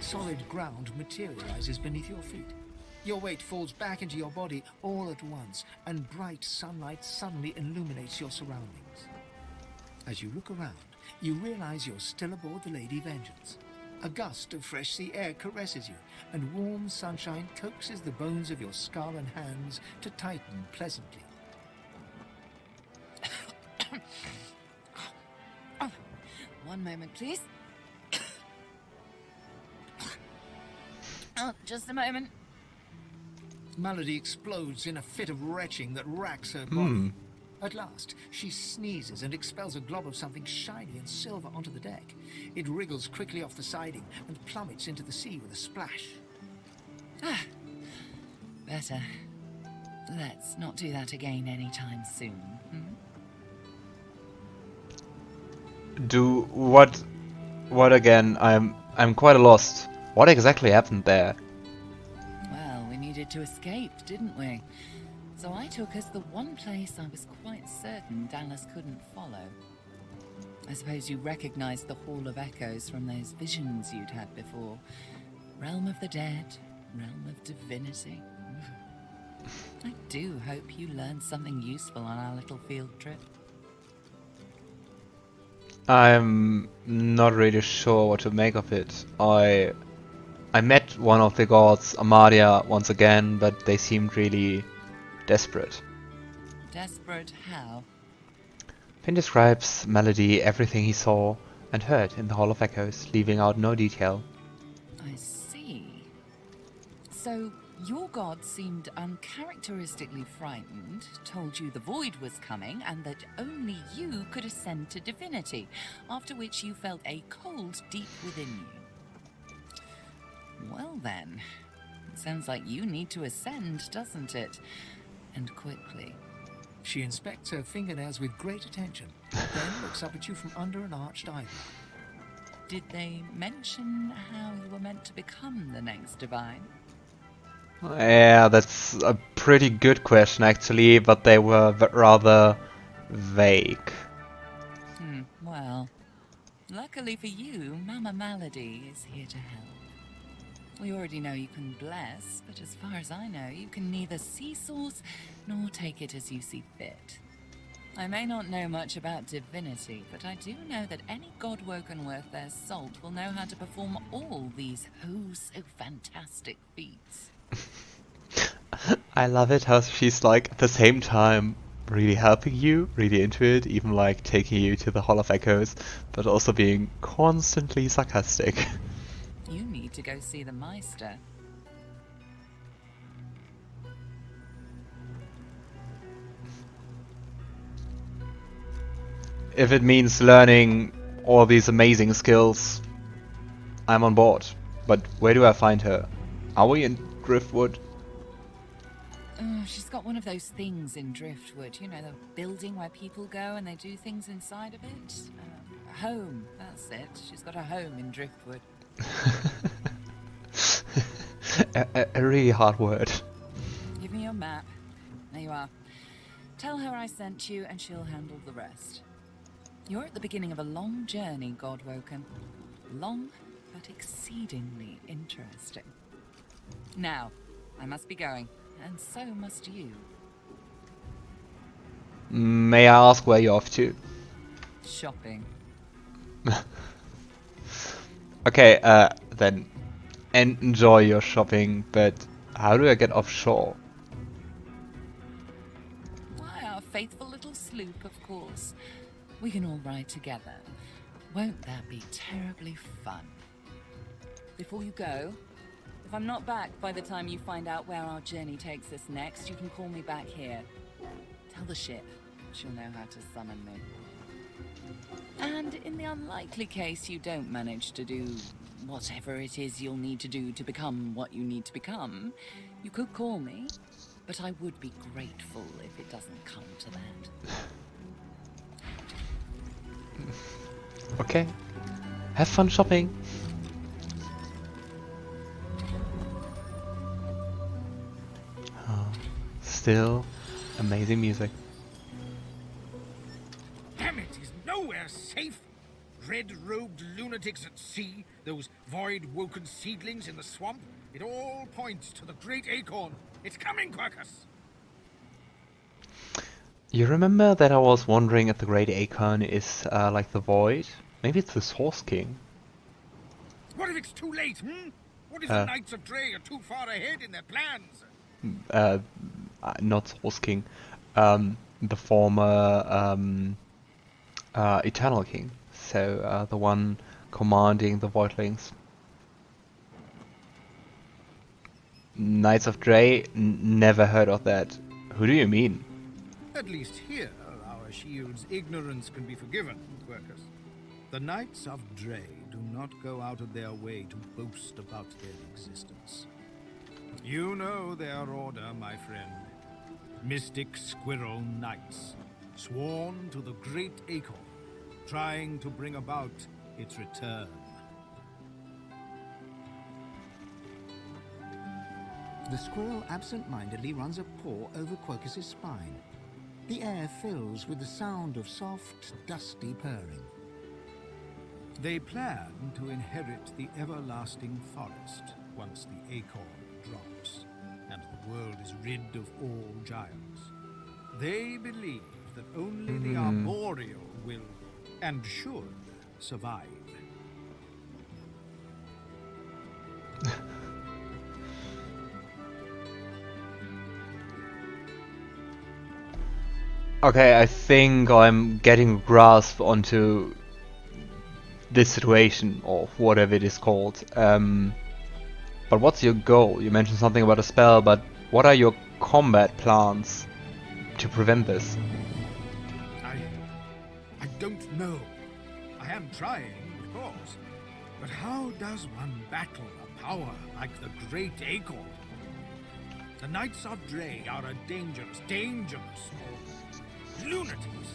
Solid ground materializes beneath your feet. Your weight falls back into your body all at once, and bright sunlight suddenly illuminates your surroundings. As you look around, you realize you're still aboard the Lady Vengance. A gust of fresh sea air caresses you, and warm sunshine coaxes the bones of your skull and hands to tighten pleasantly. One moment, please. Oh, just a moment. Malady explodes in a fit of retching that racks her body. At last, she sneezes and expels a glob of something shiny and silver onto the deck. It wriggles quickly off the siding and plummets into the sea with a splash. Ah, better. Let's not do that again anytime soon. Do what? What again? I'm quite lost. What exactly happened there? Well, we needed to escape, didn't we? So I took us the one place I was quite certain Dallas couldn't follow. I suppose you recognized the Hall of Echoes from those visions you'd had before. Realm of the dead, realm of divinity. I do hope you learned something useful on our little field trip. I'm not really sure what to make of it. I met one of the gods, Amadia, once again, but they seemed really desperate. Desperate how? Fane describes Melody everything he saw and heard in the Hall of Echoes, leaving out no detail. I see. So, your god seemed uncharacteristically frightened, told you the void was coming, and that only you could ascend to divinity, after which you felt a cold deep within you. Well then, it sounds like you need to ascend, doesn't it? And quickly. She inspects her fingernails with great attention, then looks up at you from under an arched eyebrow. Did they mention how you were meant to become the next divine? Yeah, that's a pretty good question actually, but they were rather vague. Well, luckily for you, Mama Malady is here to help. We already know you can bless, but as far as I know, you can neither see source nor take it as you see fit. I may not know much about divinity, but I do know that any Godwoken worth their salt will know how to perform all these so fantastic feats. I love it how she's like at the same time really helping you, really into it, even like taking you to the Hall of Echoes, but also being constantly sarcastic. You need to go see the Meistr. If it means learning all these amazing skills, I'm on board. But where do I find her? Are we in Driftwood? Oh, she's got one of those things in Driftwood. You know, the building where people go and they do things inside of it? A home, that's it. She's got a home in Driftwood. a really hard word. Give me your map. There you are. Tell her I sent you and she'll handle the rest. You're at the beginning of a long journey, Godwoken. Long, but exceedingly interesting. Now, I must be going, and so must you. May I ask where you're off to? Shopping. Okay, then enjoy your shopping, but how do I get offshore? Why, our faithful little sloop, of course. We can all ride together. Won't that be terribly fun? Before you go, if I'm not back by the time you find out where our journey takes us next, you can call me back here. Tell the ship. She'll know how to summon me. And in the unlikely case you don't manage to do whatever it is you'll need to do to become what you need to become, you could call me, but I would be grateful if it doesn't come to that. Okay. Have fun shopping. Oh, still amazing music. Damn it, is nowhere safe. Red-robed lunatic lunatics at sea, those void-woken seedlings in the swamp. It all points to the great acorn. It's coming, Quercus! You remember that I was wondering if the Great Acorn is like the Void? Maybe it's the Source King. What if it's too late, What if the Knights of Dre are too far ahead in their plans? Not Source King. The former Eternal King. So the one commanding the Voidlings. Knights of Dre? Never heard of that. Who do you mean? At least here, our shield's ignorance can be forgiven, Quercus. The Knights of Dre do not go out of their way to boast about their existence. You know their order, my friend. Mystic Squirrel Knights, sworn to the great acorn, trying to bring about its return. The squirrel absent-mindedly runs a paw over Quercus's spine. The air fills with the sound of soft, dusty purring. They plan to inherit the everlasting forest once the acorn drops and the world is rid of all giants. They believe that only the arboreal will and should survive. Okay, I think I'm getting a grasp onto this situation, or whatever it is called. But what's your goal? You mentioned something about a spell, but what are your combat plans to prevent this? I don't know. I am trying, of course. But how does one battle a power like the Great Acorn? The Knights of Dre are a dangerous lunatics.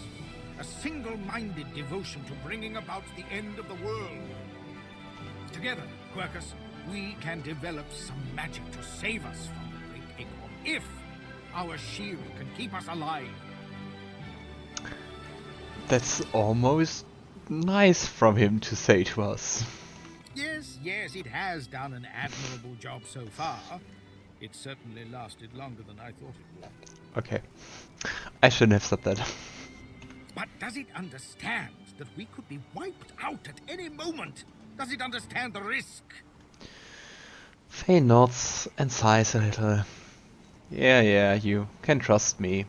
A single-minded devotion to bringing about the end of the world. Together, Quercus, we can develop some magic to save us from the Great Acorn, if our shield can keep us alive. That's almost nice from him to say to us. Yes, it has done an admirable job so far. It certainly lasted longer than I thought it would. Okay. I shouldn't have said that. But does it understand that we could be wiped out at any moment? Does it understand the risk? Fane nods and sighs a little. Yeah, you can trust me.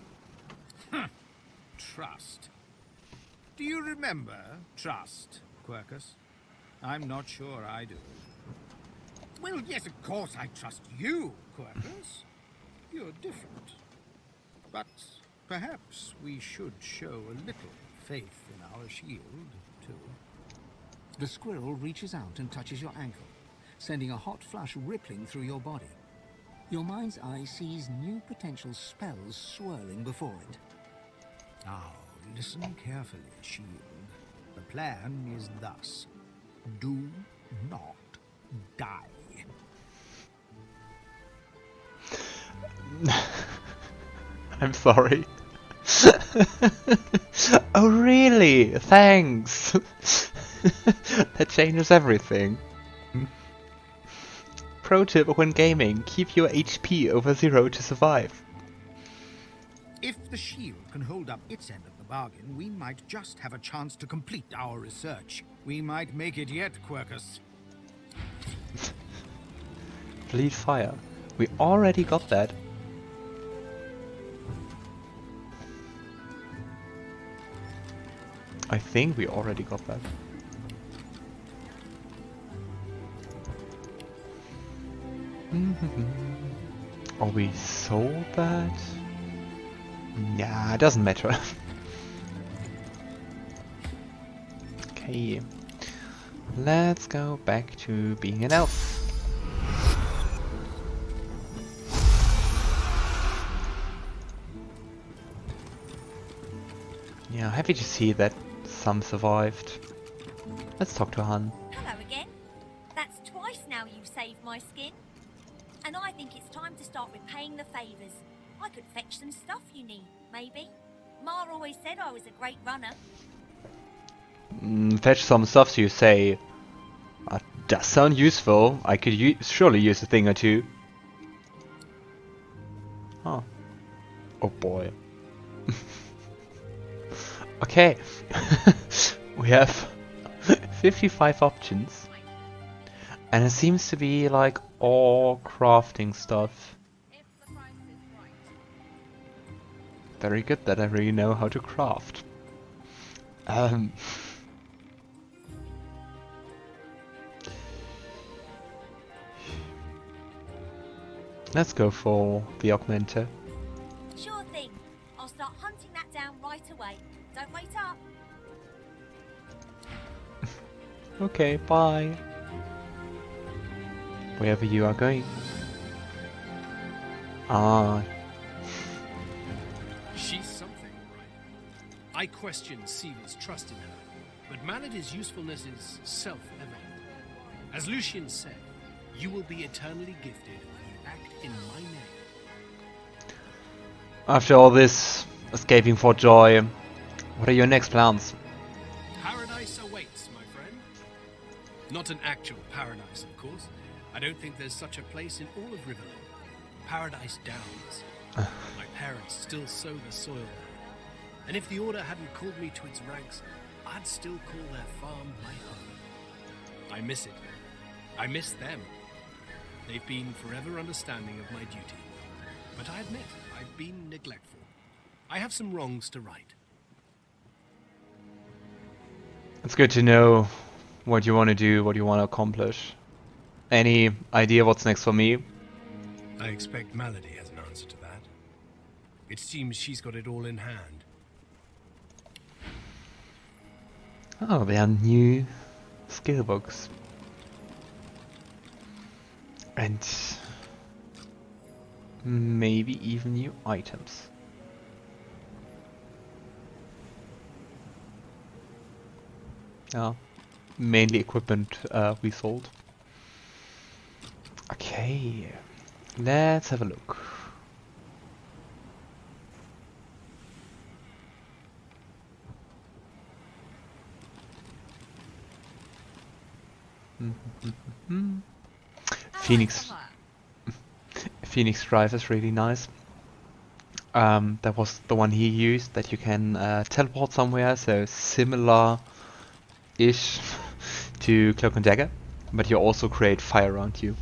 Trust. Do you remember trust, Quercus? I'm not sure I do. Well, yes, of course I trust you, Quercus. You're different. But perhaps we should show a little faith in our shield, too. The squirrel reaches out and touches your ankle, sending a hot flush rippling through your body. Your mind's eye sees new potential spells swirling before it. Now, listen carefully, shield. The plan is thus. Do not die. I'm sorry. Oh really? Thanks! That changes everything. Pro tip when gaming, keep your HP over 0 to survive. If the shield can hold up its end of the bargain, we might just have a chance to complete our research. We might make it yet, Quercus. Bleed fire. We already got that. I think we already got that. Are we so bad? Nah, it doesn't matter. Okay. Let's go back to being an elf. Yeah, happy to see that some survived. Let's talk to Han. Hello again. That's twice now you've saved my skin. And I think it's time to start repaying the favours. I could fetch some stuff you need, maybe. Ma always said I was a great runner. Fetch some stuff, you say. That does sound useful. I could surely use a thing or two. Oh. Oh boy. Okay. We have 55 options. And it seems to be like all crafting stuff. Very good that I really know how to craft. Let's go for the augmenter. Sure thing. I'll start hunting that down right away. Don't wait up. Okay, bye. Wherever you are going. Ah, She's something, all right. I question Siva's trust in her, but Malady's usefulness is self-evident. As Lucian said, you will be eternally gifted when you act in my name. after all this escaping for joy, what are your next plans? Paradise awaits, my friend. Not an actual paradise, of course. I don't think there's such a place in all of Rivellon. Paradise Downs. My parents still sow the soil there. And if the Order hadn't called me to its ranks, I'd still call their farm my home. I miss it. I miss them. They've been forever understanding of my duty. But I admit, I've been neglectful. I have some wrongs to right. It's good to know what you want to do, what you want to accomplish. Any idea what's next for me? I expect Malady has an answer to that. It seems she's got it all in hand. Oh, there are new skill books. And maybe even new items. Mainly equipment we sold. Okay, let's have a look. Phoenix Drive is really nice. That was the one he used, that you can teleport somewhere, so similar-ish to Cloak and Dagger, but you also create fire around you.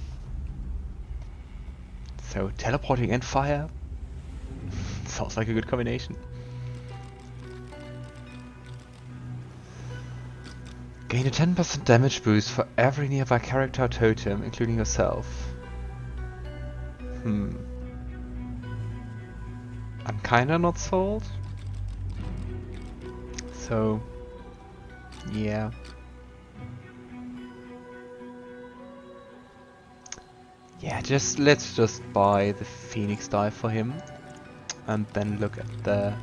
So teleporting and fire sounds like a good combination. Gain a 10% damage boost for every nearby character or totem, including yourself. I'm kinda not sold. So, yeah. Yeah, let's just buy the Phoenix die for him, and then look at the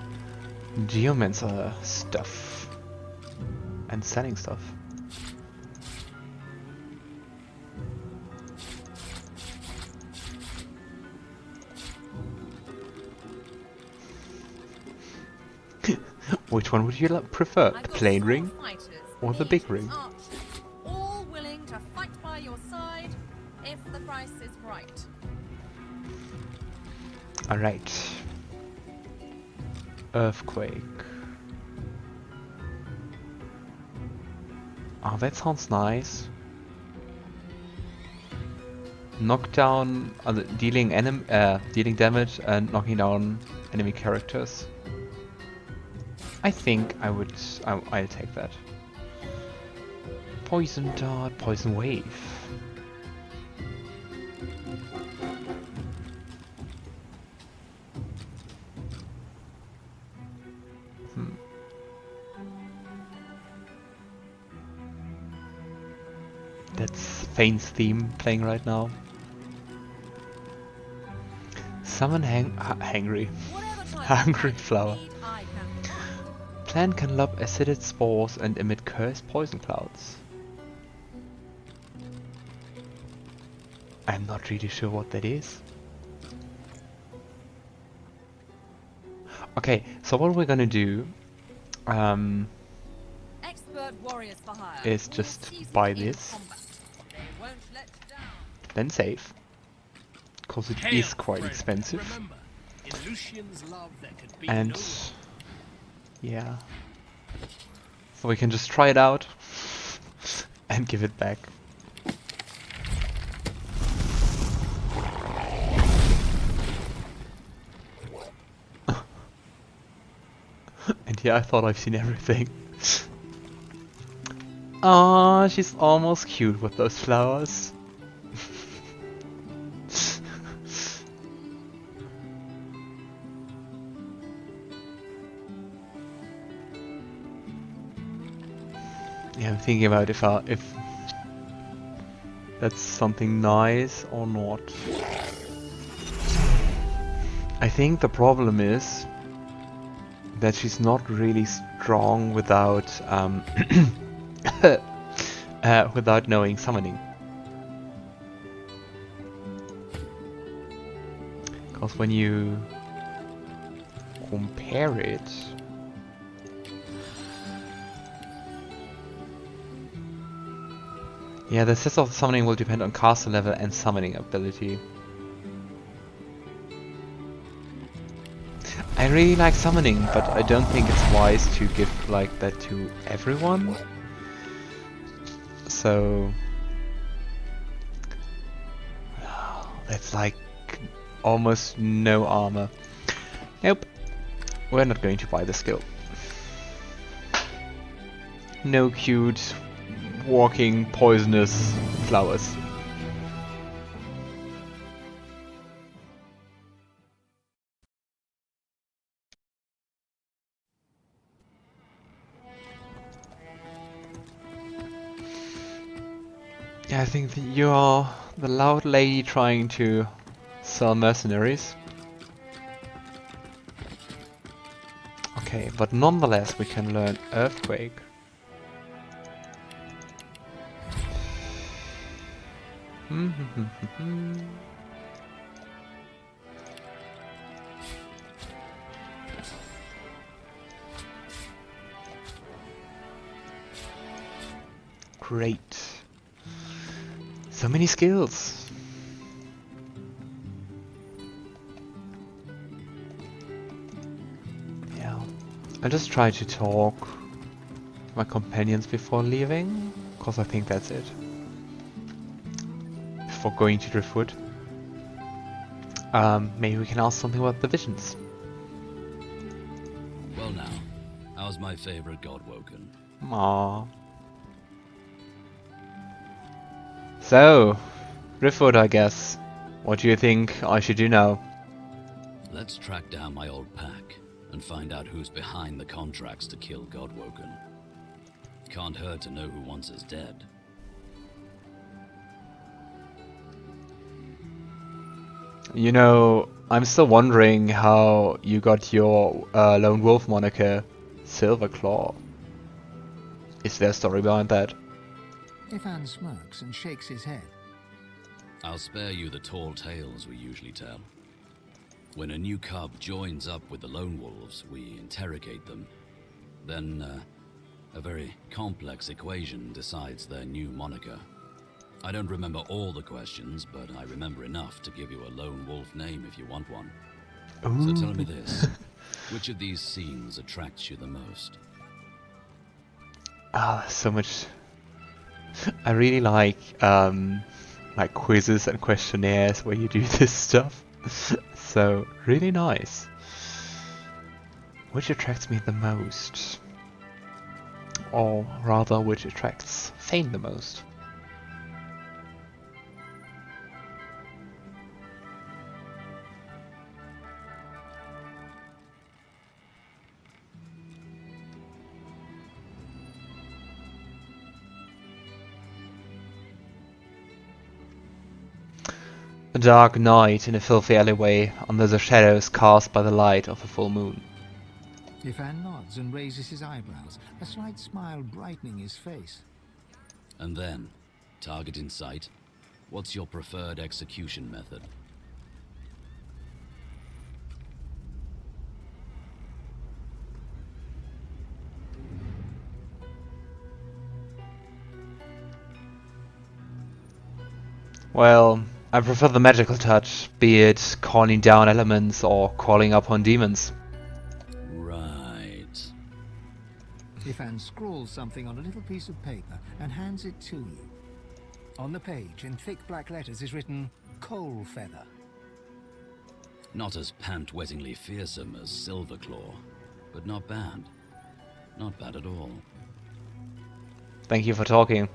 Geomancer stuff and selling stuff. Which one would you prefer, the plain ring or the big ring? All willing to fight by your side if the price is right. Alright. Earthquake. Oh, that sounds nice. Knockdown, dealing damage and knocking down enemy characters. I think I'll take that. Poison dart, poison wave. That's Fane's theme playing right now. Summon hungry flower. Plant can lob acided spores and emit cursed poison clouds. I'm not really sure what that is. Okay, so what we're gonna do Expert warriors for hire. is just buy this. then save. Because it Hail, is quite friend. expensive. Remember, in Lucian's love there could be And no yeah. So we can just try it out and give it back. And yeah, I thought I've seen everything. Ah, she's almost cute with those flowers. Yeah, I'm thinking about if that's something nice or not. I think the problem is that she's not really strong without without knowing summoning. Because when you compare it, yeah, the set of summoning will depend on caster level and summoning ability. I really like summoning, but I don't think it's wise to give like that to everyone. So that's like almost no armor. Nope, we're not going to buy the skill. No cute walking poisonous flowers. Yeah, I think that you are the loud lady trying to sell mercenaries. Okay, but nonetheless we can learn Earthquake. Great. So many skills. Yeah. I'll just try to talk to my companions before leaving, because I think that's it. Before going to Driftwood. Maybe we can ask something about the visions. Well now, how's my favorite Godwoken? Aww. So, Driftwood, I guess. What do you think I should do now? Let's track down my old pack and find out who's behind the contracts to kill Godwoken. Can't hurt to know who wants us dead. You know, I'm still wondering how you got your lone wolf moniker, Silverclaw. Is there a story behind that? Ifan smirks and shakes his head. I'll spare you the tall tales we usually tell. When a new cub joins up with the lone wolves, we interrogate them. Then, a very complex equation decides their new moniker. I don't remember all the questions, but I remember enough to give you a lone wolf name if you want one. Ooh. So tell me this, which of these scenes attracts you the most? Ah, so much. I really like quizzes and questionnaires where you do this stuff. So really nice. Which attracts me the most? Or rather, which attracts Fane the most? A dark night in a filthy alleyway, under the shadows cast by the light of a full moon. Ifan nods and raises his eyebrows, a slight smile brightening his face. And then, target in sight, what's your preferred execution method? Well, I prefer the magical touch, be it calling down elements or calling upon demons. Right. Ifan scrawls something on a little piece of paper and hands it to you. On the page, in thick black letters, is written, Coal Feather. Not as pant-wettingly fearsome as Silverclaw, but not bad. Not bad at all. Thank you for talking.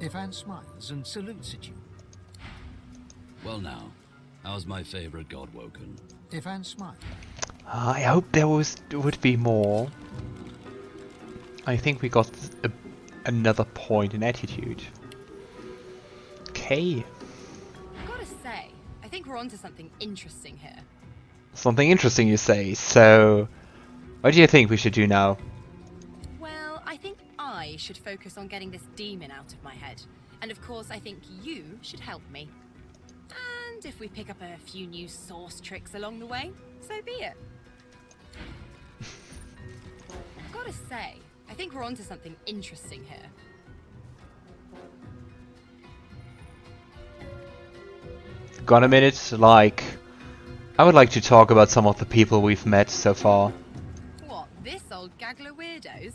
Ifan smiles and salutes at you. Well now, how's my favorite Godwoken? Ifan smiles. I hope there would be more. I think we got another point in attitude. Okay. Gotta say, I think we're onto something interesting here. Something interesting you say. So, what do you think we should do now? Well, I think I should focus on getting this demon out of my head. And of course, I think you should help me. And if we pick up a few new source tricks along the way, so be it. Gotta say, I think we're onto something interesting here. Got a minute? Like, I would like to talk about some of the people we've met so far. What, this old gaggle of weirdos?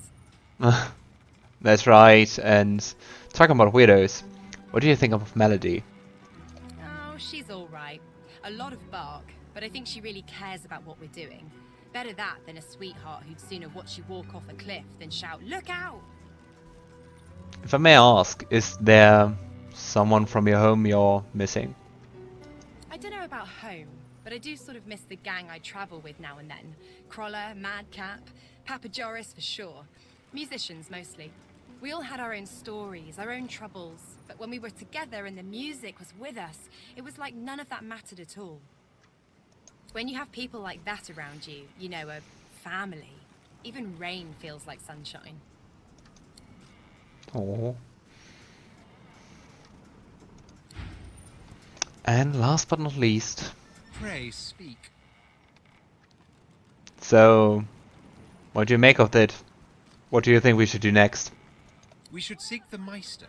That's right, and talking about weirdos, what do you think of Melody? Oh, she's alright. A lot of bark, but I think she really cares about what we're doing. Better that than a sweetheart who'd sooner watch you walk off a cliff than shout, "Look out!" If I may ask, is there someone from your home you're missing? I don't know about home, but I do sort of miss the gang I travel with now and then. Crawler, Madcap, Papa Joris for sure. Musicians mostly. We all had our own stories, our own troubles, but when we were together and the music was with us, it was like none of that mattered at all. When you have people like that around you, you know, a family, even rain feels like sunshine. Oh. And last but not least, Pray speak. so what do you make of that? What do you think we should do next? We should seek the Meistr.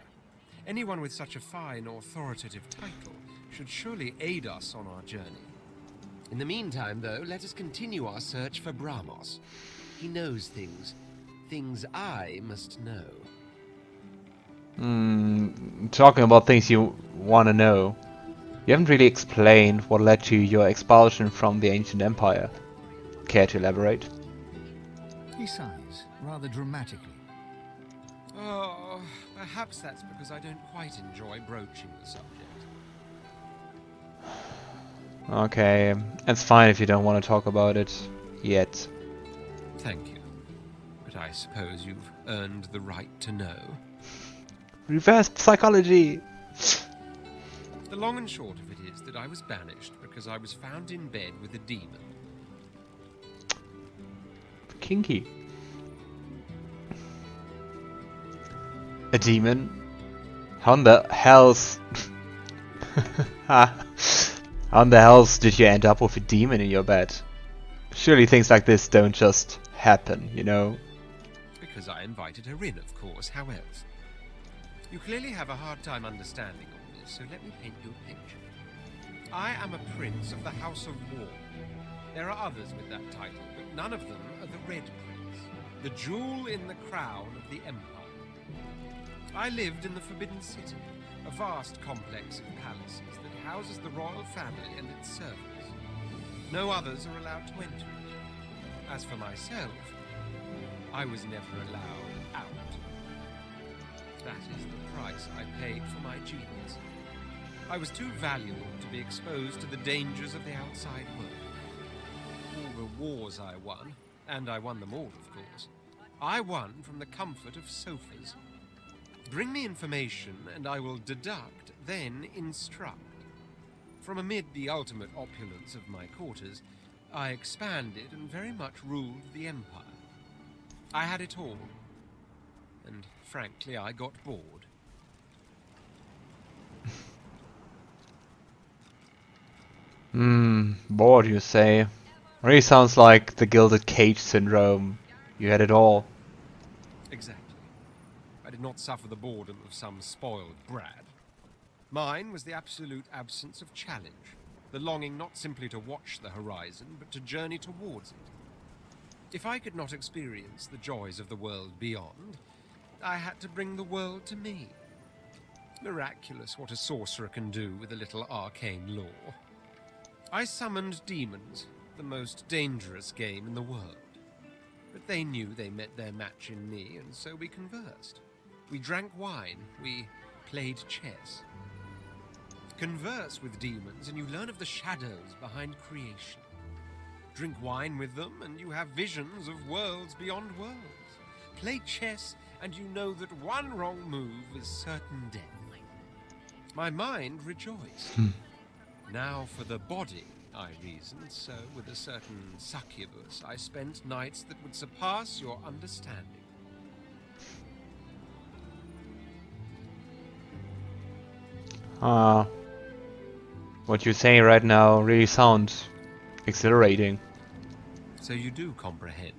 Anyone with such a fine, authoritative title should surely aid us on our journey. In the meantime, though, let us continue our search for Bramos. He knows things. Things I must know. Talking about things you want to know. You haven't really explained what led to your expulsion from the ancient empire. Care to elaborate? He sighs, rather dramatically. Oh, perhaps that's because I don't quite enjoy broaching the subject. Okay, it's fine if you don't want to talk about it yet. Thank you. But I suppose you've earned the right to know. Reverse psychology! The long and short of it is that I was banished because I was found in bed with a demon. Kinky. A demon? How in the hells... How in the hells did you end up with a demon in your bed? Surely things like this don't just happen, you know? Because I invited her in, of course. How else? You clearly have a hard time understanding all this, so let me paint you a picture. I am a prince of the House of War. There are others with that title, but none of them are the Red Prince, the jewel in the crown of the Empire. I lived in the Forbidden City, a vast complex of palaces that houses the royal family and its servants. No others are allowed to enter it. As for myself, I was never allowed out. That is the price I paid for my genius. I was too valuable to be exposed to the dangers of the outside world. All the wars I won, and I won them all, of course, I won from the comfort of sofas. Bring me information, and I will deduct, then instruct. From amid the ultimate opulence of my quarters, I expanded and very much ruled the Empire. I had it all, and frankly, I got bored. Bored you say? Really sounds like the Gilded Cage syndrome. You had it all. Exactly. I did not suffer the boredom of some spoiled brat. Mine was the absolute absence of challenge, the longing not simply to watch the horizon, but to journey towards it. If I could not experience the joys of the world beyond, I had to bring the world to me. Miraculous what a sorcerer can do with a little arcane lore. I summoned demons, the most dangerous game in the world. But they knew they met their match in me, and so we conversed. We drank wine, we played chess. Converse with demons and you learn of the shadows behind creation. Drink wine with them and you have visions of worlds beyond worlds. Play chess and you know that one wrong move is certain death. My mind rejoiced. Now for the body, I reasoned, so with a certain succubus I spent nights that would surpass your understanding. What you're saying right now really sounds exhilarating. So you do comprehend.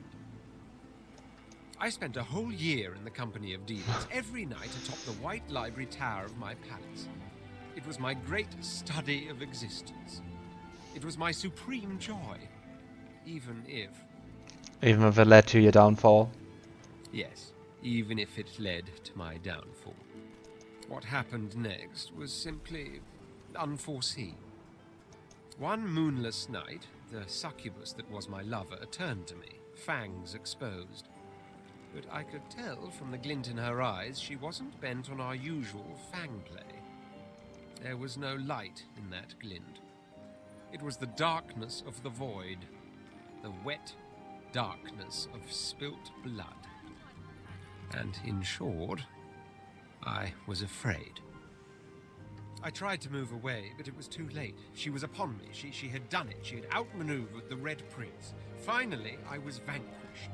I spent a whole year in the company of demons, every night atop the white library tower of my palace. It was my great study of existence. It was my supreme joy, even if it led to your downfall. Yes, even if it led to my downfall. What happened next was simply unforeseen. One moonless night, the succubus that was my lover turned to me, fangs exposed. But I could tell from the glint in her eyes she wasn't bent on our usual fang play. There was no light in that glint. It was the darkness of the void, the wet darkness of spilt blood. And in short, I was afraid. I tried to move away, but it was too late. She was upon me. She had done it. She had outmaneuvered the Red Prince. Finally, I was vanquished.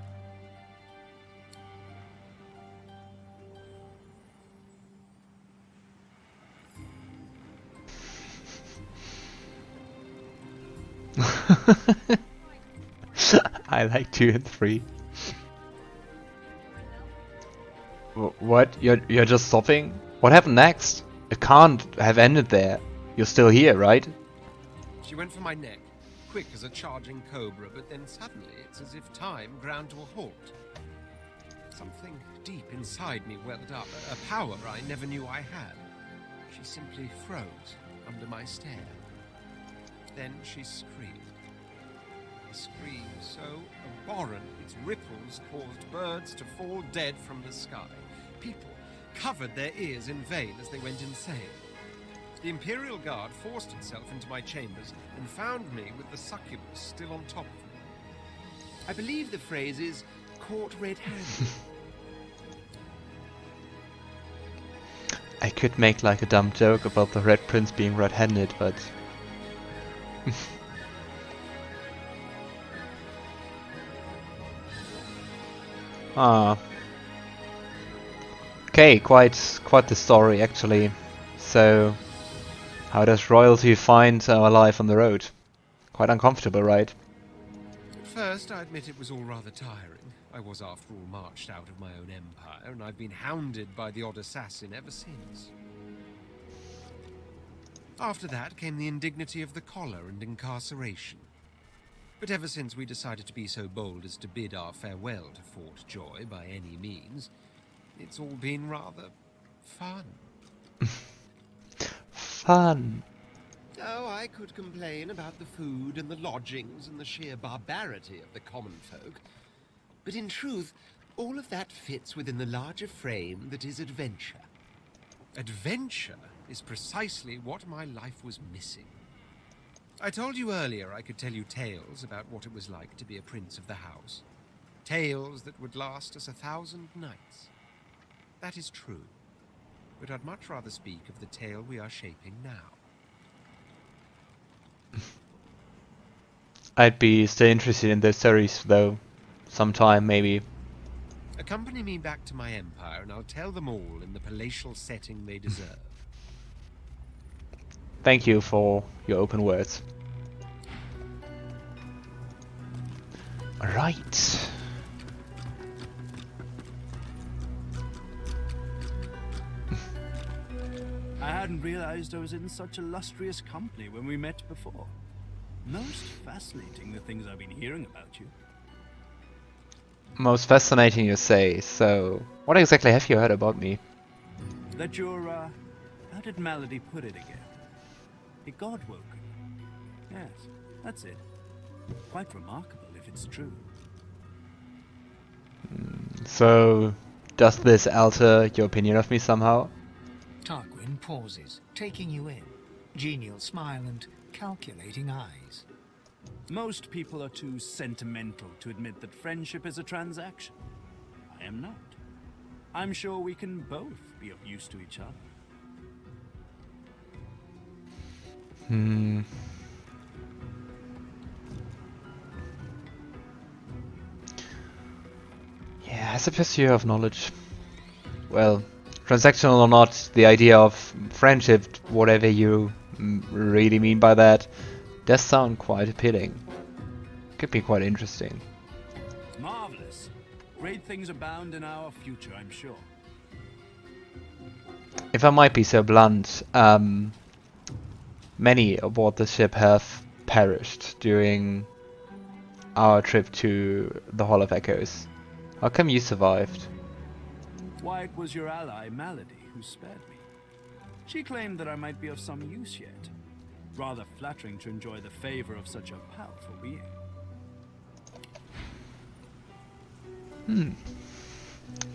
I like 2 and 3. What? You're just stopping? What happened next? It can't have ended there. You're still here, right? She went for my neck, quick as a charging cobra, but then suddenly it's as if time ground to a halt. Something deep inside me welled up, a power I never knew I had. She simply froze under my stare. Then she screamed. A scream so abhorrent its ripples caused birds to fall dead from the sky. People covered their ears in vain as they went insane. The Imperial Guard forced itself into my chambers and found me with the succubus still on top of me. I believe the phrase is caught red-handed. I could make like a dumb joke about the Red Prince being red-handed, but... Okay, quite the story actually. So, how does royalty find our life on the road? Quite uncomfortable, right? At first, I admit it was all rather tiring. I was, after all, marched out of my own empire, and I've been hounded by the odd assassin ever since. After that came the indignity of the collar and incarceration. But ever since we decided to be so bold as to bid our farewell to Fort Joy by any means, it's all been rather fun. Fun. Oh, I could complain about the food and the lodgings and the sheer barbarity of the common folk. But in truth, all of that fits within the larger frame that is adventure. Adventure is precisely what my life was missing. I told you earlier I could tell you tales about what it was like to be a prince of the house. Tales that would last us 1,000 nights. That is true. But I'd much rather speak of the tale we are shaping now. I'd be still interested in this series though. Sometime maybe. Accompany me back to my empire and I'll tell them all in the palatial setting they deserve. Thank you for your open words. Right. I hadn't realized I was in such illustrious company when we met before. Most fascinating, the things I've been hearing about you. Most fascinating, you say. So, what exactly have you heard about me? That you're, how did Malady put it again? A Godwoken. Yes, that's it. Quite remarkable if it's true. So, does this alter your opinion of me somehow? Tarquin pauses, taking you in. Genial smile and calculating eyes. Most people are too sentimental to admit that friendship is a transaction. I am not. I'm sure we can both be of use to each other. Yeah, as a pursuer of knowledge. Well, transactional or not, the idea of friendship, whatever you really mean by that, does sound quite appealing. Could be quite interesting. Marvelous. Great things abound in our future, I'm sure. If I might be so blunt, many aboard the ship have perished during our trip to the Hall of Echoes. How come you survived? Why, it was your ally, Malady, who spared me. She claimed that I might be of some use yet. Rather flattering to enjoy the favor of such a powerful being.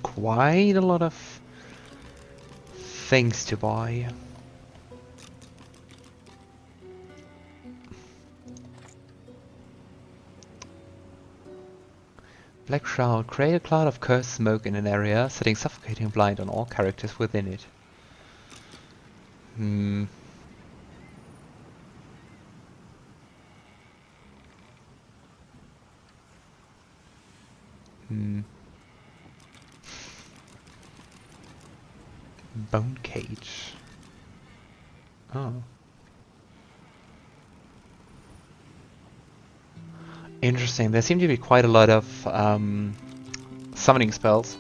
Quite a lot of things to buy. Black Shroud. Create a cloud of cursed smoke in an area, setting suffocating blind on all characters within it. Bone cage. Oh. Interesting. There seem to be quite a lot of summoning spells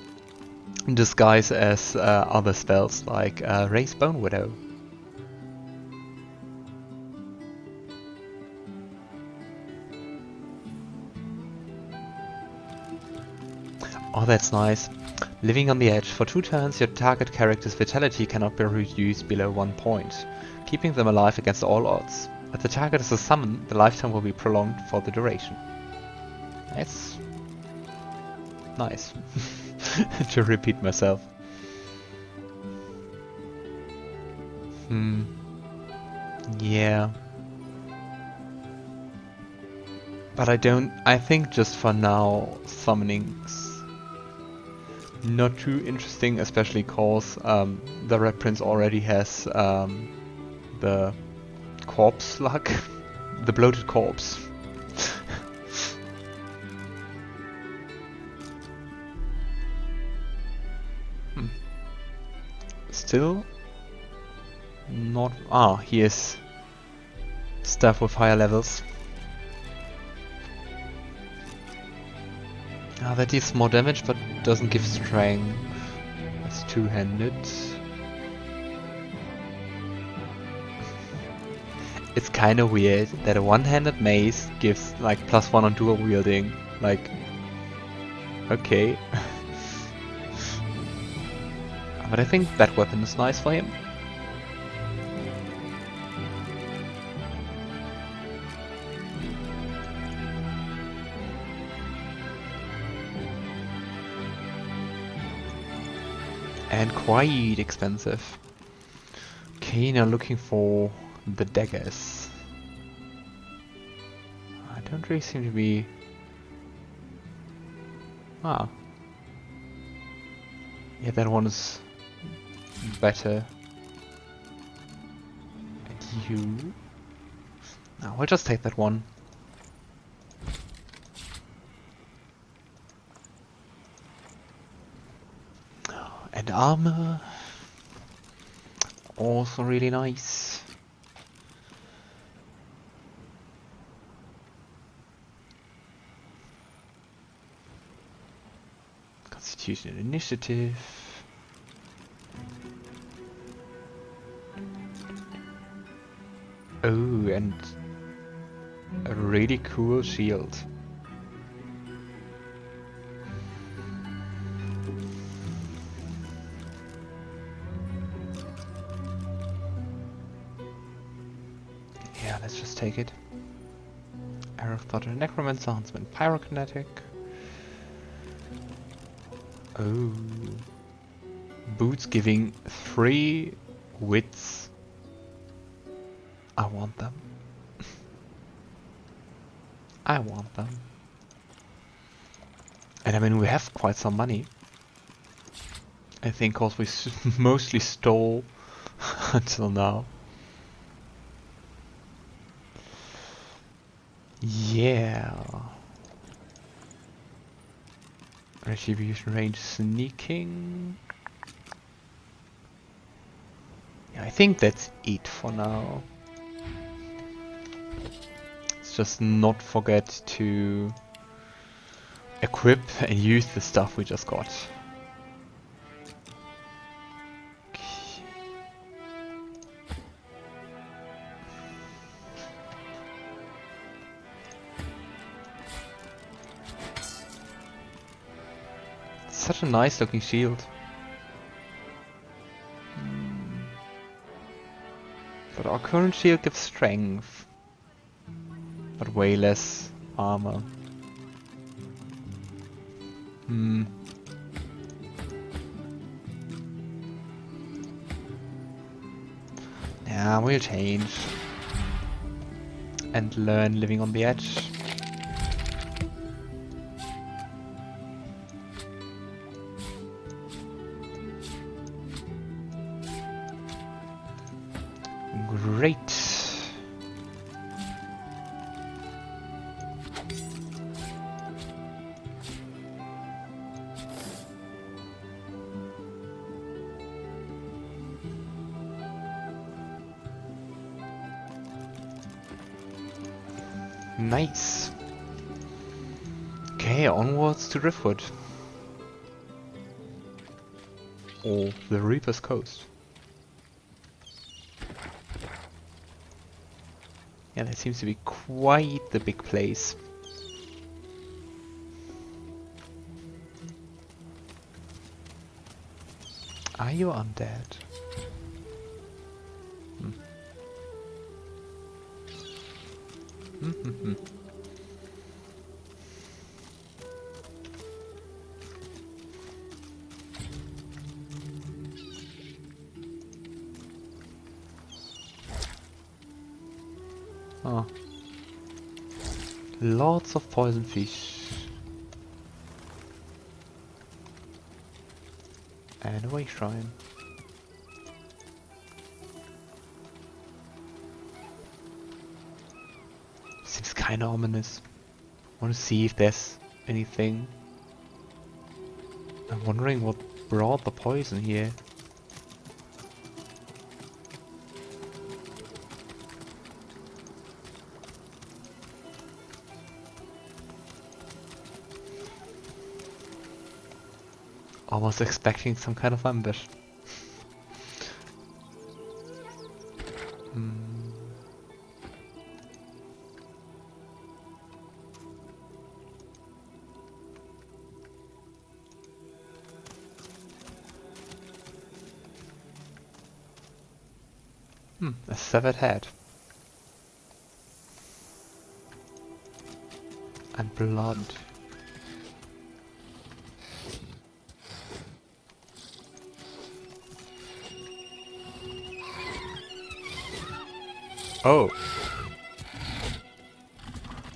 in disguise as other spells, like Raise Bone Widow. Oh, that's nice. Living on the edge. For 2 turns, your target character's vitality cannot be reduced below 1 point, keeping them alive against all odds. If the target is a summon, the lifetime will be prolonged for the duration. That's nice. To repeat myself. Yeah. But I think just for now, summoning's not too interesting, especially cause the Red Prince already has the corpse slug, the bloated corpse. Still not. He is stuff with higher levels. That deals more damage but doesn't give strength. That's two-handed. It's kinda weird that a one-handed mace gives like +1 on dual wielding. Like, okay. But I think that weapon is nice for him. And quite expensive. Okay, now looking for the daggers. I don't really seem to be... Yeah, that one is better. And you... No, we'll just take that one. And armor, also really nice. Constitution and initiative. Oh, and a really cool shield. Yeah, let's just take it. Arrow of Thought and Necromancer, Huntsman, Pyrokinetic. Oh. Boots giving 3 wits. I want them. I want them. And I mean, we have quite some money. I think because we mostly stole until now. Yeah. Retribution range sneaking. Yeah, I think that's it for now. Let's just not forget to equip and use the stuff we just got. Such a nice looking shield. But our current shield gives strength, but way less armor. Yeah, we'll change and learn living on the edge. Great. Nice. Okay, onwards to Driftwood. Or the Reaper's Coast. Yeah, that seems to be quite the big place. Are you undead? Oh. Lots of poison fish. And a way shrine. Seems kinda ominous. Want to see if there's anything. I'm wondering what brought the poison here. I was expecting some kind of ambush. A severed head. And blood. Oh.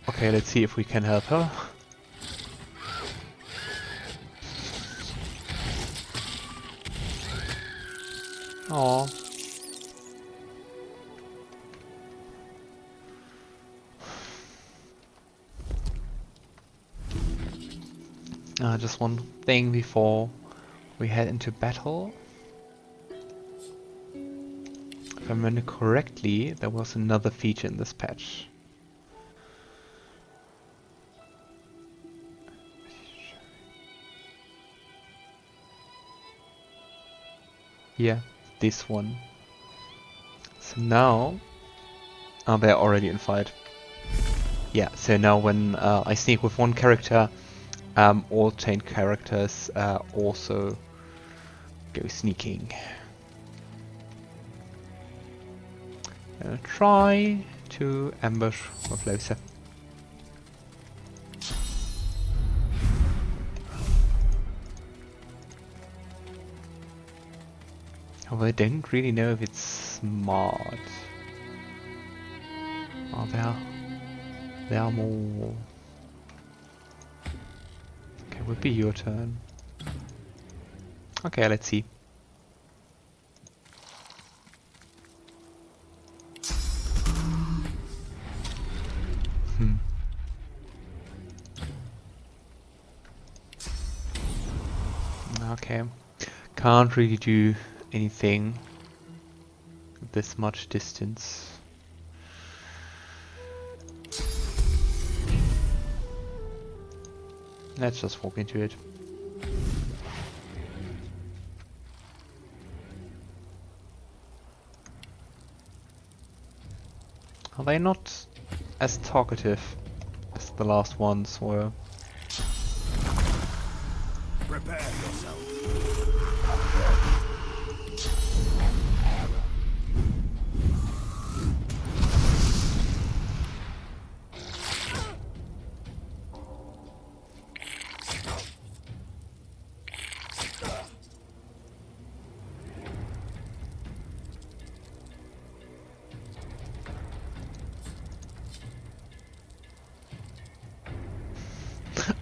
Okay, let's see if we can help her. Aww. Just one thing before we head into battle. If I remember correctly, there was another feature in this patch. Yeah, this one. So now Oh, they're already in fight. Yeah, so now when I sneak with one character, all chained characters also go sneaking. Try to ambush with Lohse. Although I don't really know if it's smart. Oh, there are more. Okay, would be your turn. Okay, let's see. Okay, can't really do anything this much distance. Let's just walk into it. Are they not as talkative as the last ones were? Prepare yourself.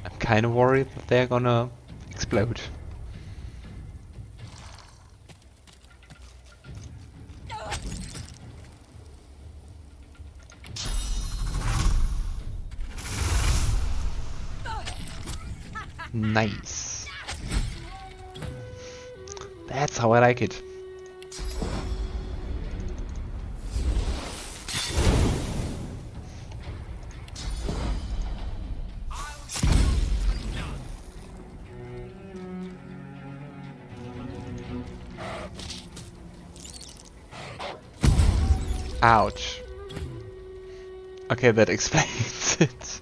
I'm kind of worried that they're gonna explode. Nice. That's how I like it. Ouch. Okay, that explains it.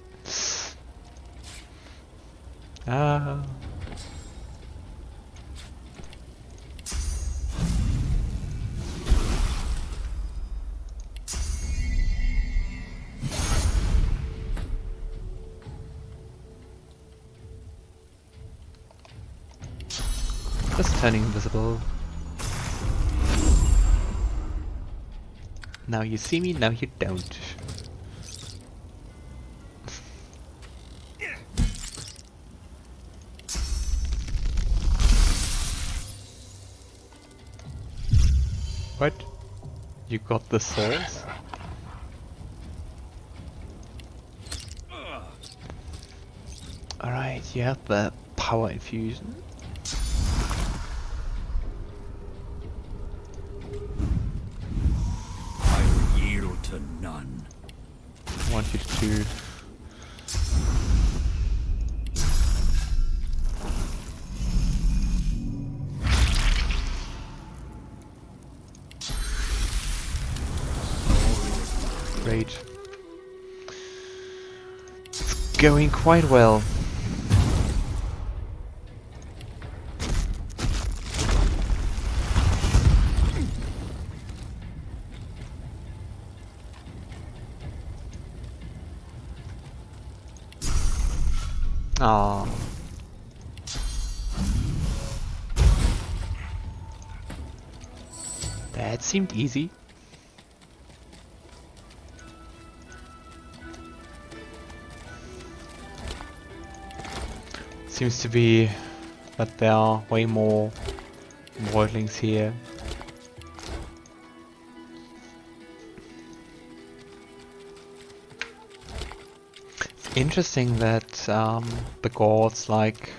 Ah. Just turning invisible. Now you see me, now you don't. What? You got the souls? Alright, you have the power infusion. To none. I want you to do great. It's going quite well. Ah. That seemed easy. Seems to be that there are way more worldlings here. Interesting that the gods like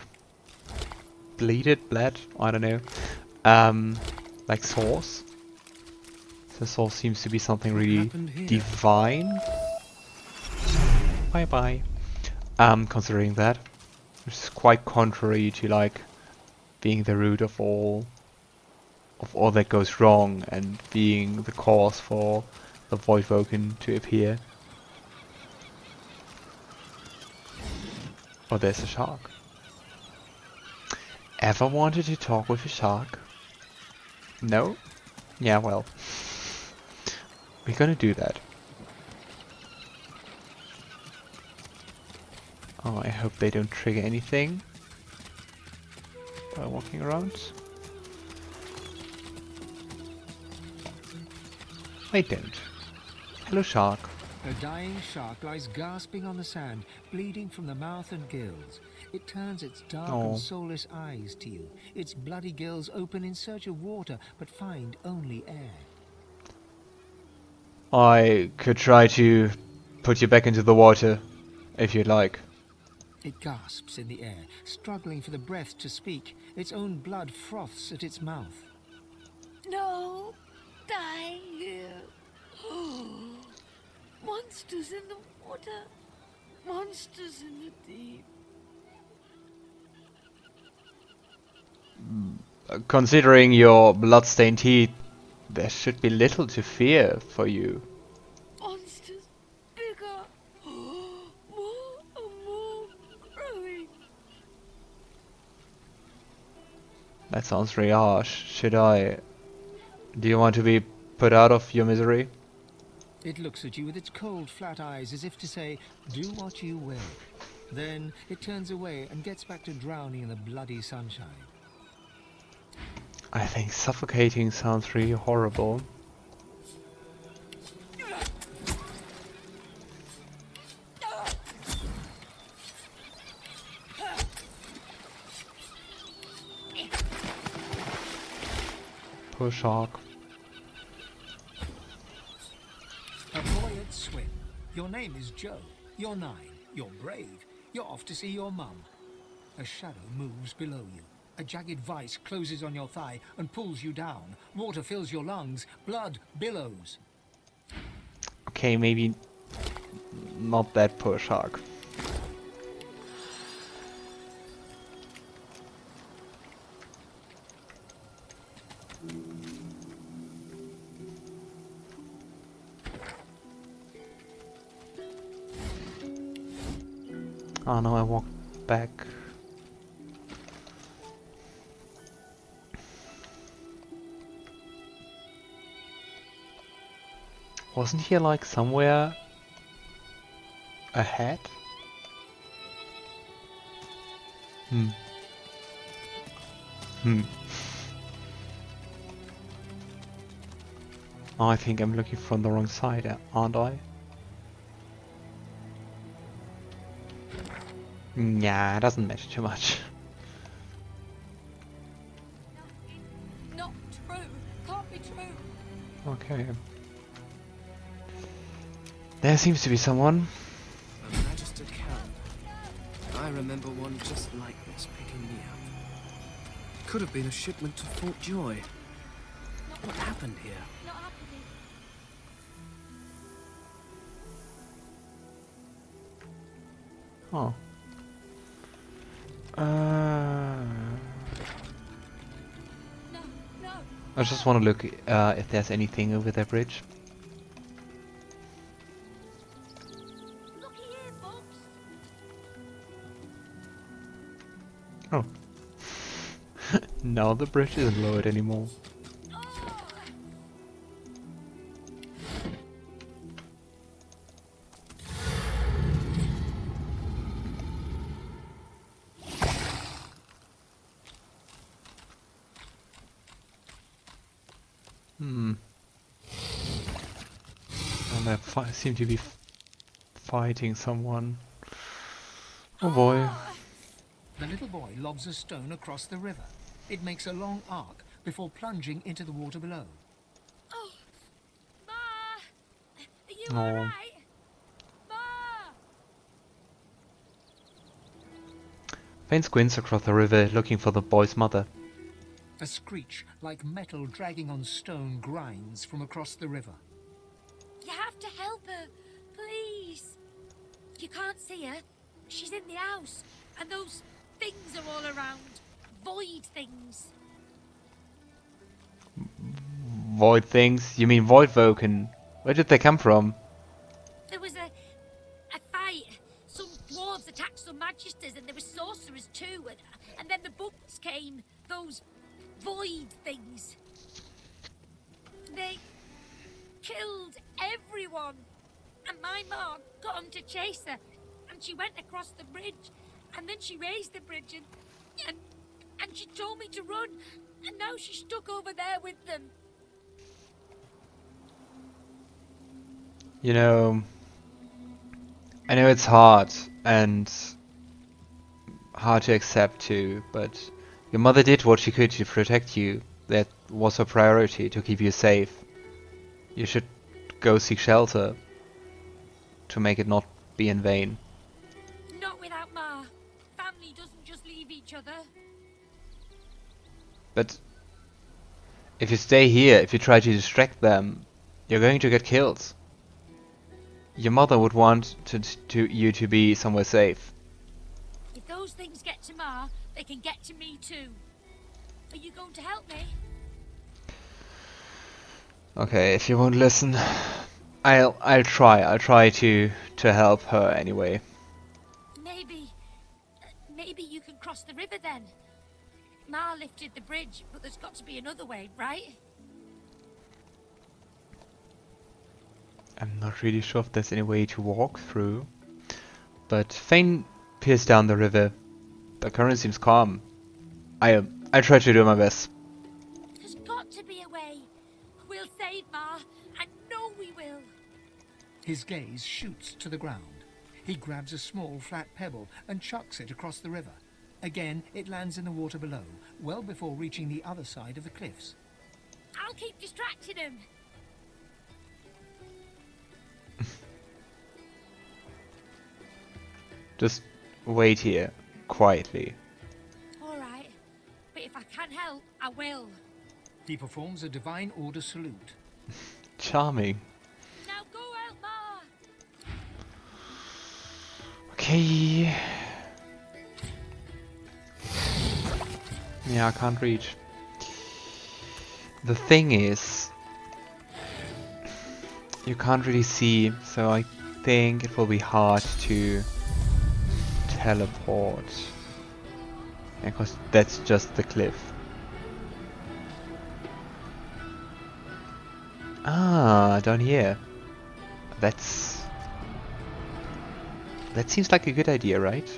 bled, I don't know, like source. So source seems to be something really divine. Bye bye. Considering that, which is quite contrary to like being the root of all that goes wrong and being the cause for the Voidwoken to appear. Oh, there's a shark. Ever wanted to talk with a shark? No? Yeah, well. We're gonna do that. Oh, I hope they don't trigger anything by walking around. They don't. Hello, shark. A dying shark lies gasping on the sand, bleeding from the mouth and gills. It turns its dark and soulless eyes to you. Its bloody gills open in search of water, but find only air. I could try to put you back into the water, if you'd like. It gasps in the air, struggling for the breath to speak. Its own blood froths at its mouth. No, die here. Monsters in the water. Monsters in the deep. Considering your blood-stained teeth, there should be little to fear for you. Monsters bigger. More and more growing. That sounds really harsh. Should I... Do you want to be put out of your misery? It looks at you with its cold, flat eyes as if to say, do what you will. Then it turns away and gets back to drowning in the bloody sunshine. I think suffocating sounds really horrible. Poor shark. A boy at swim. Your name is Joe. You're 9. You're brave. You're off to see your mum. A shadow moves below you. A jagged vice closes on your thigh and pulls you down. Water fills your lungs. Blood billows. Okay, maybe not that poor shark. Oh no, I walked back. Wasn't here like somewhere ahead? Oh, I think I'm looking from the wrong side, aren't I? Nah, it doesn't matter too much. Not true. Can't be true. Okay. There seems to be someone. A registered cab. I remember one just like this picking me up. Could have been a shipment to Fort Joy. What happened here? Not happening. Oh. No. I just want to look if there's anything over that bridge. Looky here, Fox. Oh. Now the bridge isn't lowered anymore. And they seem to be fighting someone. Oh boy. The little boy lobs a stone across the river. It makes a long arc before plunging into the water below. Oh, Ma! Are you Oh. alright? Ma! Fane squints across the river looking for the boy's mother. A screech like metal dragging on stone grinds from across the river. You have to help her, please. You can't see her. She's in the house, and those things are all around. Void things. Void things? You mean Voidwoken? Where did they come from? There was a fight. Some dwarves attacked some magisters, and there were sorcerers too. And then the bugs came. Those void things. They killed everyone. And my mom got them to chase her. And she went across the bridge. And then she raised the bridge and she told me to run. And now she's stuck over there with them. You know, I know it's hard and hard to accept too, but your mother did what she could to protect you. That was her priority, to keep you safe. You should go seek shelter to make it not be in vain. Not without Ma. Family doesn't just leave each other. But if you stay here, if you try to distract them, you're going to get killed. Your mother would want you to be somewhere safe. If those things get to Ma, they can get to me too. Are you going to help me? Okay, if you won't listen, I'll try. I'll try to help her anyway. Maybe you can cross the river then. Ma lifted the bridge, but there's got to be another way, right? I'm not really sure if there's any way to walk through, but Fane peers down the river. The current seems calm. I try to do my best. There's got to be a way. We'll save Ma. I know we will. His gaze shoots to the ground. He grabs a small flat pebble and chucks it across the river. Again, it lands in the water below, well before reaching the other side of the cliffs. I'll keep distracting him. Just wait here, quietly. Alright, but if I can help, I will. He performs a divine order salute. Charming. Now go help Ma! Okay. Yeah, I can't reach. The thing is, you can't really see, so I think it will be hard to teleport. Because that's just the cliff. Ah, down here. That seems like a good idea, right?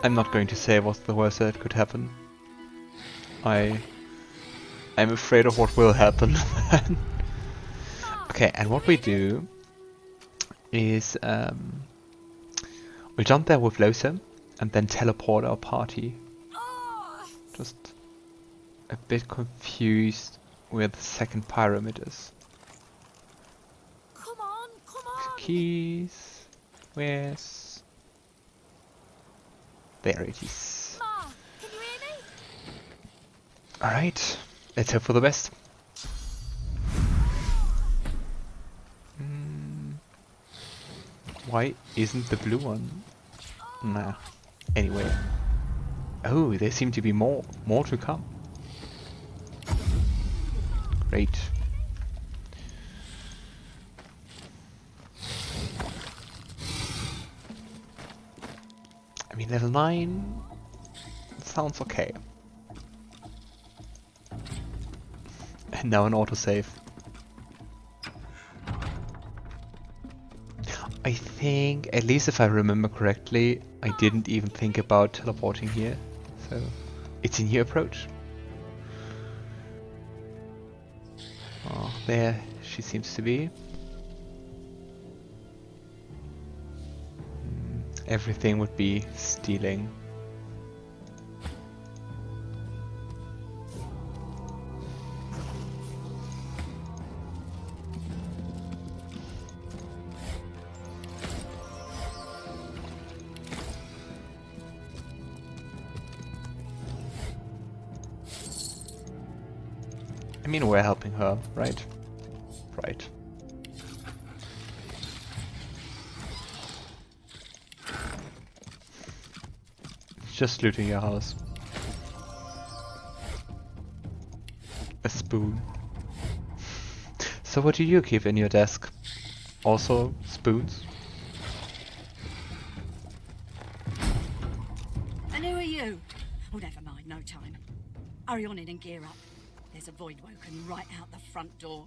I'm not going to say what's the worst that could happen. I'm afraid of what will happen. Okay, and what we do is we'll jump there with Lohse and then teleport our party. Just a bit confused where the second pyramid is. Come on! Keys. Where's... There it is. Ma, can you hear me? Alright, let's hope for the best. Why isn't the blue one? Nah. Anyway. Oh, there seem to be more to come. Great. I mean, level 9 sounds okay. And now an autosave. I think, at least if I remember correctly, I didn't even think about teleporting here. So, it's a new approach. Oh, there she seems to be. Everything would be stealing. I mean, we're helping her, right? Right. Just looting your house. A spoon. So what do you keep in your desk? Also spoons? And who are you? Oh, never mind, no time. Hurry on in and gear up. There's a Godwoken right out the front door.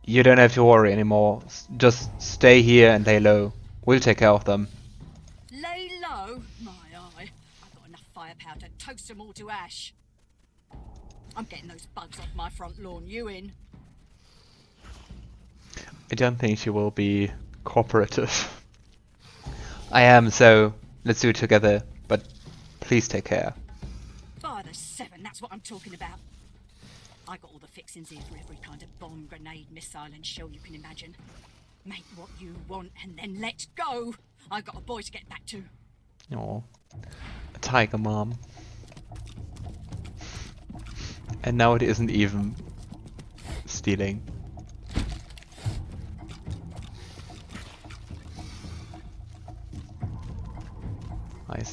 You don't have to worry anymore. Just stay here and lay low. We'll take care of them. Lay low? My eye. I've got enough firepower to toast them all to ash. I'm getting those bugs off my front lawn. You in? I don't think she will be cooperative. I am, so let's do it together. But please take care. By the seven, that's what I'm talking about. I got all the fixings here for every kind of bomb, grenade, missile and shell you can imagine. Make what you want and then let's go. I've got a boy to get back to. Oh, a tiger mom. And now it isn't even stealing.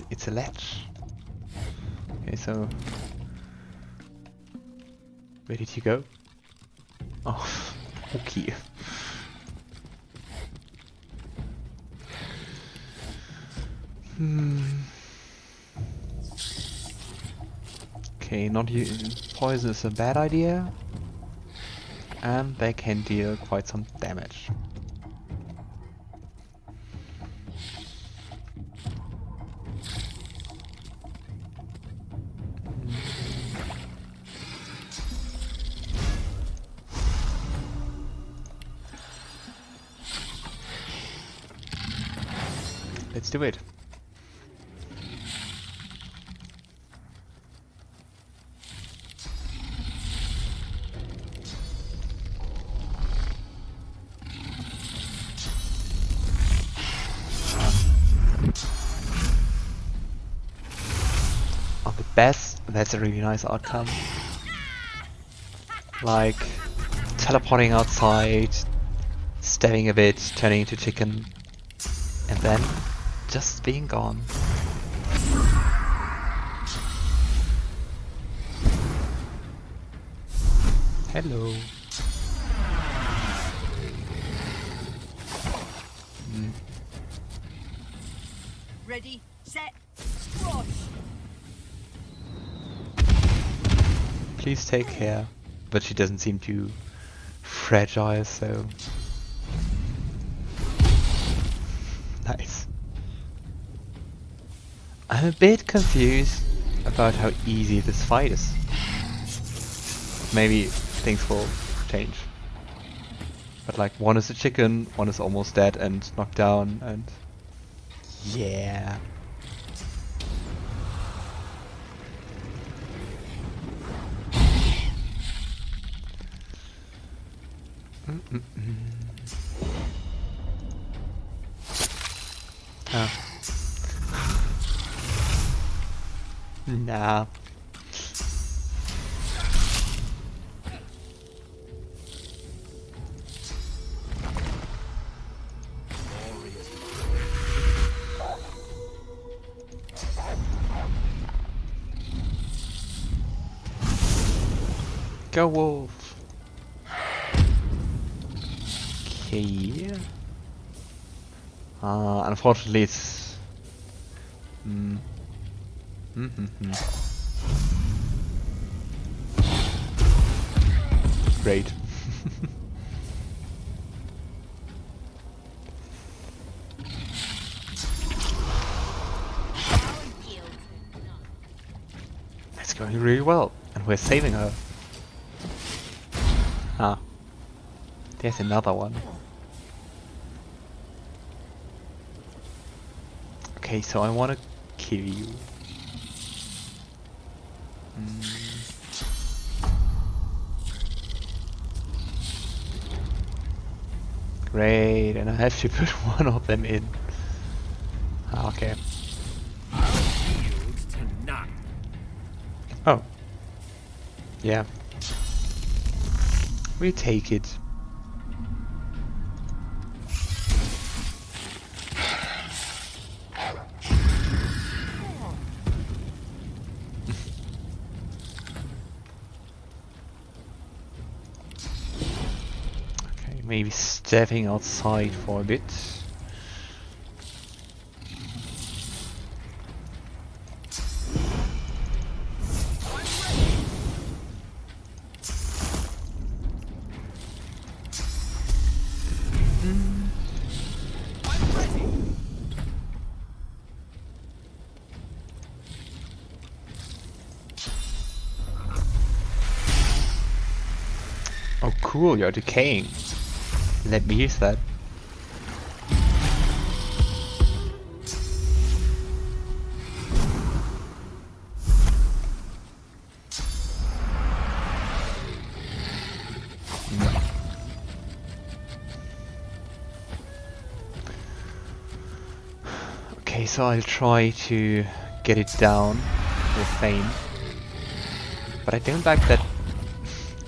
It's a latch. Okay, so where did you go? Oh, okay. Okay, not using poison is a bad idea, and they can deal quite some damage. Let's do it. On the best, that's a really nice outcome. Like teleporting outside, stabbing a bit, turning into chicken, and then just being gone. Hello. Ready, set, squash. Please take care. But she doesn't seem too fragile, so nice. I'm a bit confused about how easy this fight is. Maybe things will change. But like, one is a chicken, one is almost dead and knocked down, and yeah. Ah. Nah. Go wolf. Okay. Unfortunately it's great. It's going really well, and we're saving her. Ah, there's another one. Okay, so I want to kill you. Great, and I have to put one of them in. Ah, okay. Oh. Yeah. We take it. maybe stepping outside for a bit. Oh cool, you're decaying. Let me use that. Okay, so I'll try to get it down with Fane. But I don't like that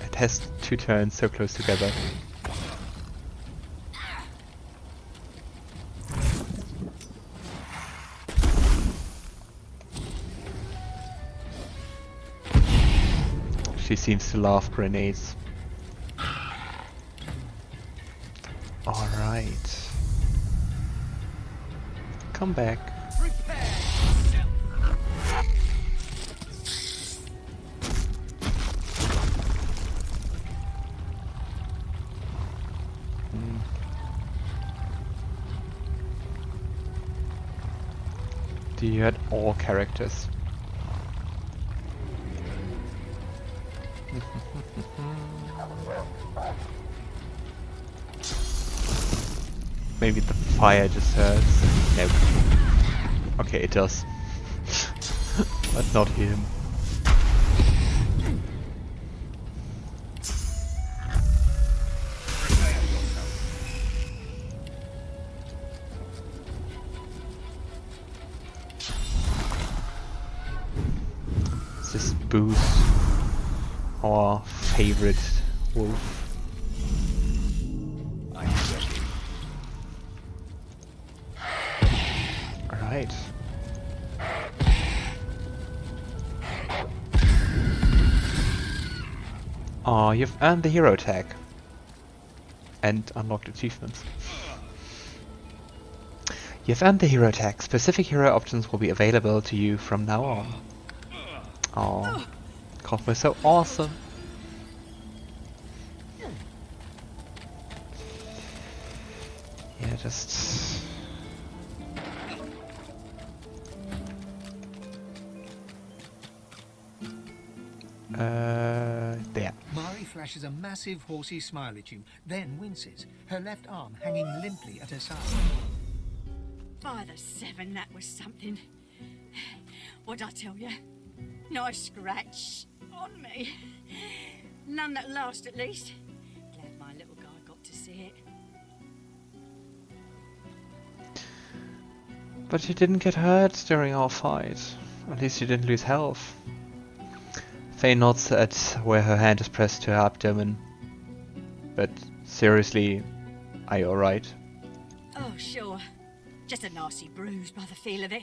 it has 2 turns so close together. She seems to love grenades. Alright. Come back. Do you add all characters? Maybe the fire just hurts. Nope. Okay, it does. But not him. This boost our favorite wolf. Alright. Oh, you've earned the hero tag. And unlocked achievements. You've earned the hero tag. Specific hero options will be available to you from now on. Oh, Cosmo is so awesome. Yeah, just... there. Mari flashes a massive horsey smile at you, then winces, her left arm hanging limply at her side. By the 7, that was something. What'd I tell you? Nice scratch on me. None that last, at least. Glad my little guy got to see it. But you didn't get hurt during our fight. At least you didn't lose health. Fane nods at where her hand is pressed to her abdomen. But seriously, are you alright? Oh, sure. Just a nasty bruise by the feel of it.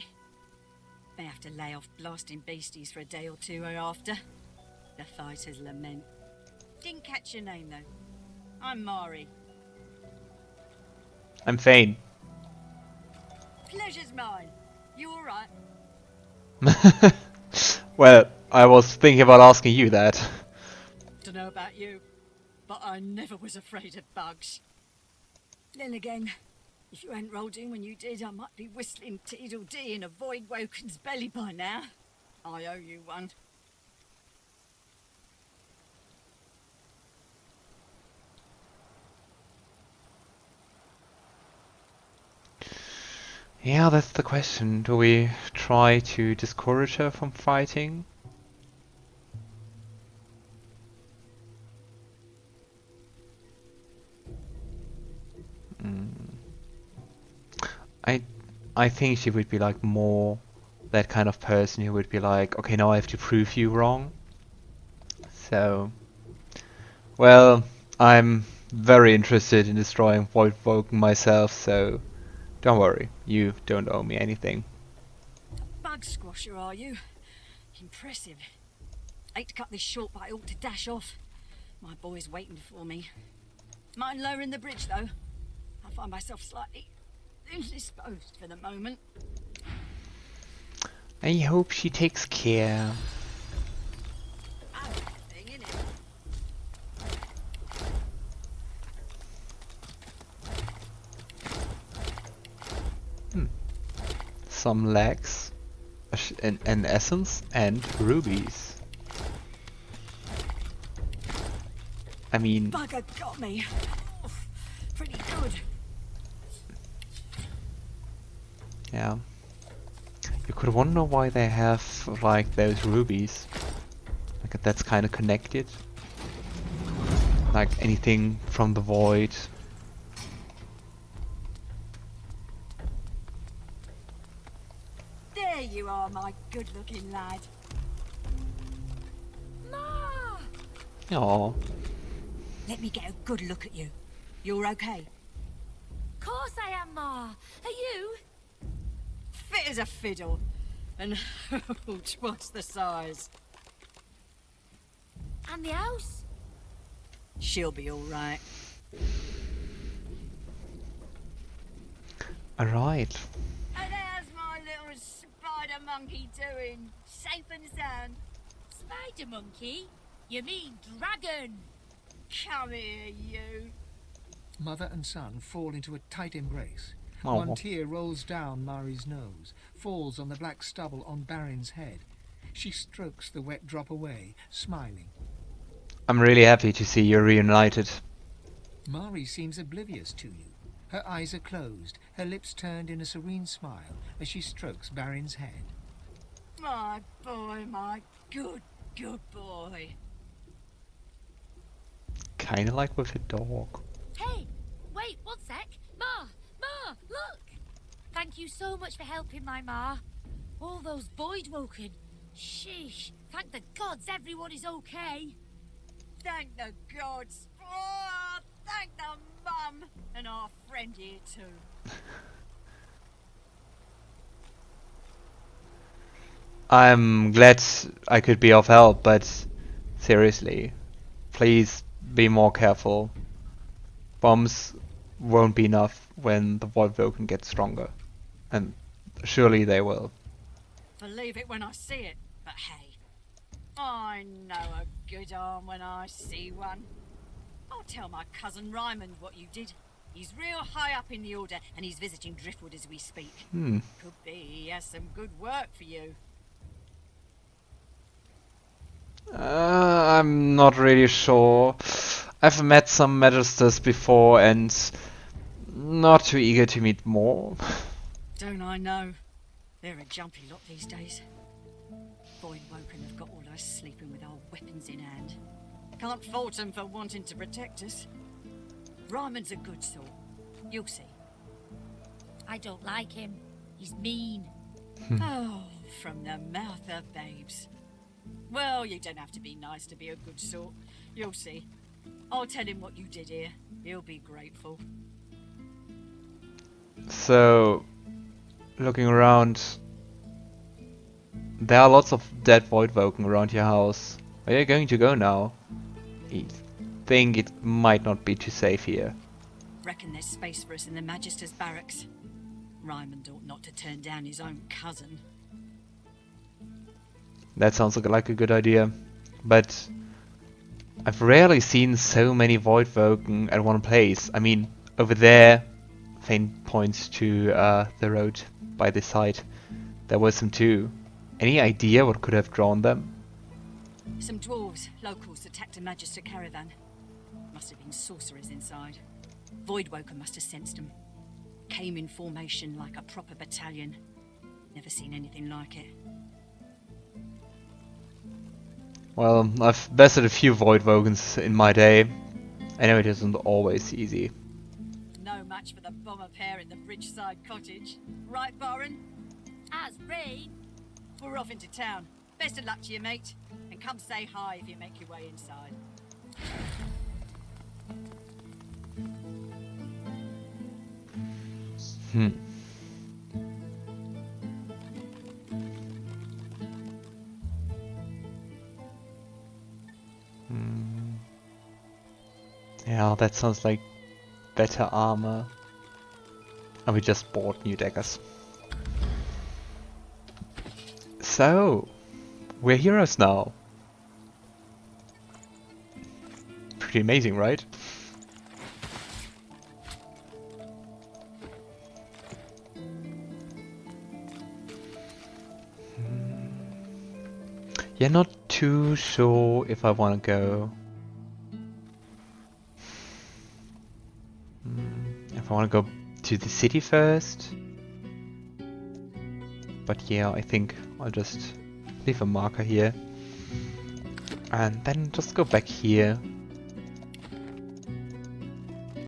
May have to lay off blasting beasties for a day or two after. The fighter's lament. Didn't catch your name, though. I'm Mari. I'm Fane. Pleasure's mine. You alright? Well, I was thinking about asking you that. Dunno about you, but I never was afraid of bugs. Then again, if you hadn't rolled in when you did, I might be whistling Teedle-Dee in a Voidwoken's belly by now. I owe you one. Yeah, that's the question. Do we try to discourage her from fighting? I think she would be like more that kind of person who would be like, okay, now I have to prove you wrong. So, well, I'm very interested in destroying Voidwoken myself, so don't worry, you don't owe me anything. Bug squasher, are you? Impressive. Hate to cut this short, but I ought to dash off. My boy's waiting for me. Mind lowering the bridge, though? I find myself slightly indisposed for the moment. I hope she takes care. Thing, innit? Some legs, an essence, and rubies. I mean, Bugger got me. Pretty good. yeah. You could wonder why they have like those rubies. Like that's kind of connected. Like anything from the void. There you are, my good-looking lad. Ma! Oh, Let me get a good look at you. You're okay? Of course I am, Ma. Are you? Fit as a fiddle. And twice the size. And the house? She'll be all right. alright. And how's my little spider monkey doing? Safe and sound? Spider monkey? You mean dragon? Come here, you. Mother and son fall into a tight embrace. Oh. One tear rolls down Mari's nose, falls on the black stubble on Barin's head. She strokes the wet drop away, smiling. I'm really happy to see you reunited. Mari seems oblivious to you. Her eyes are closed, her lips turned in a serene smile as she strokes Barin's head. My boy, my good boy. Kinda like with a dog. Hey, wait, one sec. Ma, look! Thank you so much for helping my Ma. All those Voidwoken. Sheesh, thank the gods everyone is okay. Thank the gods. Oh, thank the mum. And our friend here too. I'm glad I could be of help, but seriously, please be more careful. Bombs won't be enough when the Voidwoken gets stronger. And surely they will. Believe it when I see it, but hey, I know a good arm when I see one. I'll tell my cousin Ryman what you did. He's real high up in the order, and he's visiting Driftwood as we speak. Could be he has some good work for you. I'm not really sure. I've met some Magisters before and not too eager to meet more. Don't I know? They're a jumpy lot these days. Voidwoken have got all us sleeping with our weapons in hand. Can't fault them for wanting to protect us. Ryman's a good sort. You'll see. I don't like him. He's mean. Oh, from the mouth of babes. Well, you don't have to be nice to be a good sort. You'll see. I'll tell him what you did here. He'll be grateful. So, looking around, there are lots of dead Voidwoken around your house. Where are you going to go now? I think it might not be too safe here. Reckon there's space for us in the Magister's barracks. Ryman ought not to turn down his own cousin. That sounds like a good idea, but I've rarely seen so many Voidwoken at one place. I mean, over there, Fane points to the road by the side. There were some too. Any idea what could have drawn them? Some dwarves, locals, attacked a Magister caravan. Must have been sorcerers inside. Voidwoken must have sensed them. Came in formation like a proper battalion. Never seen anything like it. Well, I've bested a few Voidwokens in my day. I know it isn't always easy. No match for the bomber pair in the Bridgeside cottage. Right, Baron? As rain. We're off into town. Best of luck to you, mate. And come say hi if you make your way inside. Yeah. that sounds like better armor. And we just bought new daggers. So, we're heroes now. Pretty amazing, right? Yeah, not too sure if I want to go. If I want to go to the city first. But yeah, I think I'll just leave a marker here. And then just go back here